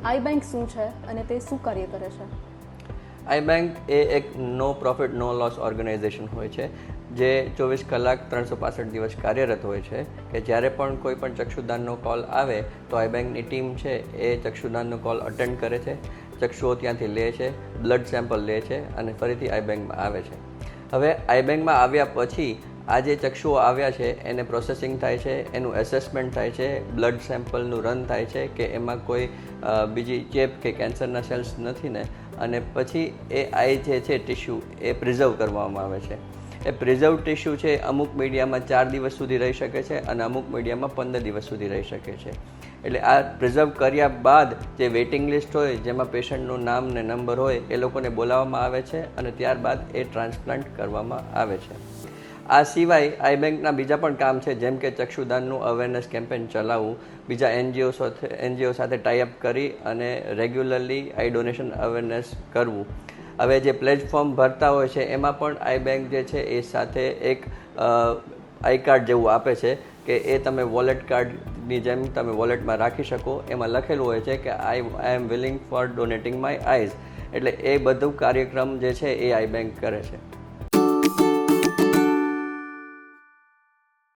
I bank શું છે અને તે શું કાર્ય કરે છે? આઈ બેંક એ એક નો પ્રોફિટ નો લોસ ઓર્ગેનાઇઝેશન હોય છે જે 24 કલાક 365 દિવસ કાર્યરત હોય છે કે જ્યારે પણ કોઈ પણ ચક્ષુદાનનો કોલ આવે તો આઈ બેંકની ટીમ છે એ ચક્ષુદાનનો કોલ અટેન્ડ કરે છે, ચક્ષુઓ ત્યાંથી લે છે, બ્લડ સેમ્પલ લે છે અને ફરીથી આઈ બેંકમાં આવે છે. હવે આઈ બેંકમાં આવ્યા પછી આ જે ચક્ષુઓ આવ્યા છે એને પ્રોસેસિંગ થાય છે, એનું એસેસમેન્ટ થાય છે, બ્લડ સેમ્પલનું રન થાય છે કે એમાં કોઈ બીજી ચેપ કે કેન્સરના સેલ્સ નથી ને, અને પછી એ આઈ જે છે ટિશ્યુ એ પ્રિઝર્વ કરવામાં આવે છે. એ પ્રિઝર્વ ટિશ્યુ છે અમુક મીડિયામાં 4 દિવસ સુધી રહી શકે છે અને અમુક મીડિયામાં 15 દિવસ સુધી રહી શકે છે. એટલે આ પ્રિઝર્વ કર્યા બાદ જે વેઇટિંગ લિસ્ટ હોય જેમાં પેશન્ટનું નામ ને નંબર હોય એ લોકોને બોલાવવામાં આવે છે અને ત્યારબાદ એ ટ્રાન્સપ્લાન્ટ કરવામાં આવે છે. આ સિવાય આઈ બેંકના બીજા પણ કામ છે, જેમ કે ચક્ષુદાનનું અવેરનેસ કેમ્પેન ચલાવવું, બીજા એનજીઓ સાથે ટાઈઅપ કરી અને રેગ્યુલરલી આઈ ડોનેશન અવેરનેસ કરવું. હવે જે પ્લેટફોર્મ ભરતા હોય છે એમાં પણ આઈ બેંક જે છે એ સાથે એક આઈ કાર્ડ જેવું આપે છે કે એ તમે વોલેટ કાર્ડની જેમ તમે વોલેટમાં રાખી શકો. એમાં લખેલું હોય છે કે I am willing for donating my eyes. એટલે એ બધું કાર્યક્રમ જે છે એ આઈ બેંક કરે છે.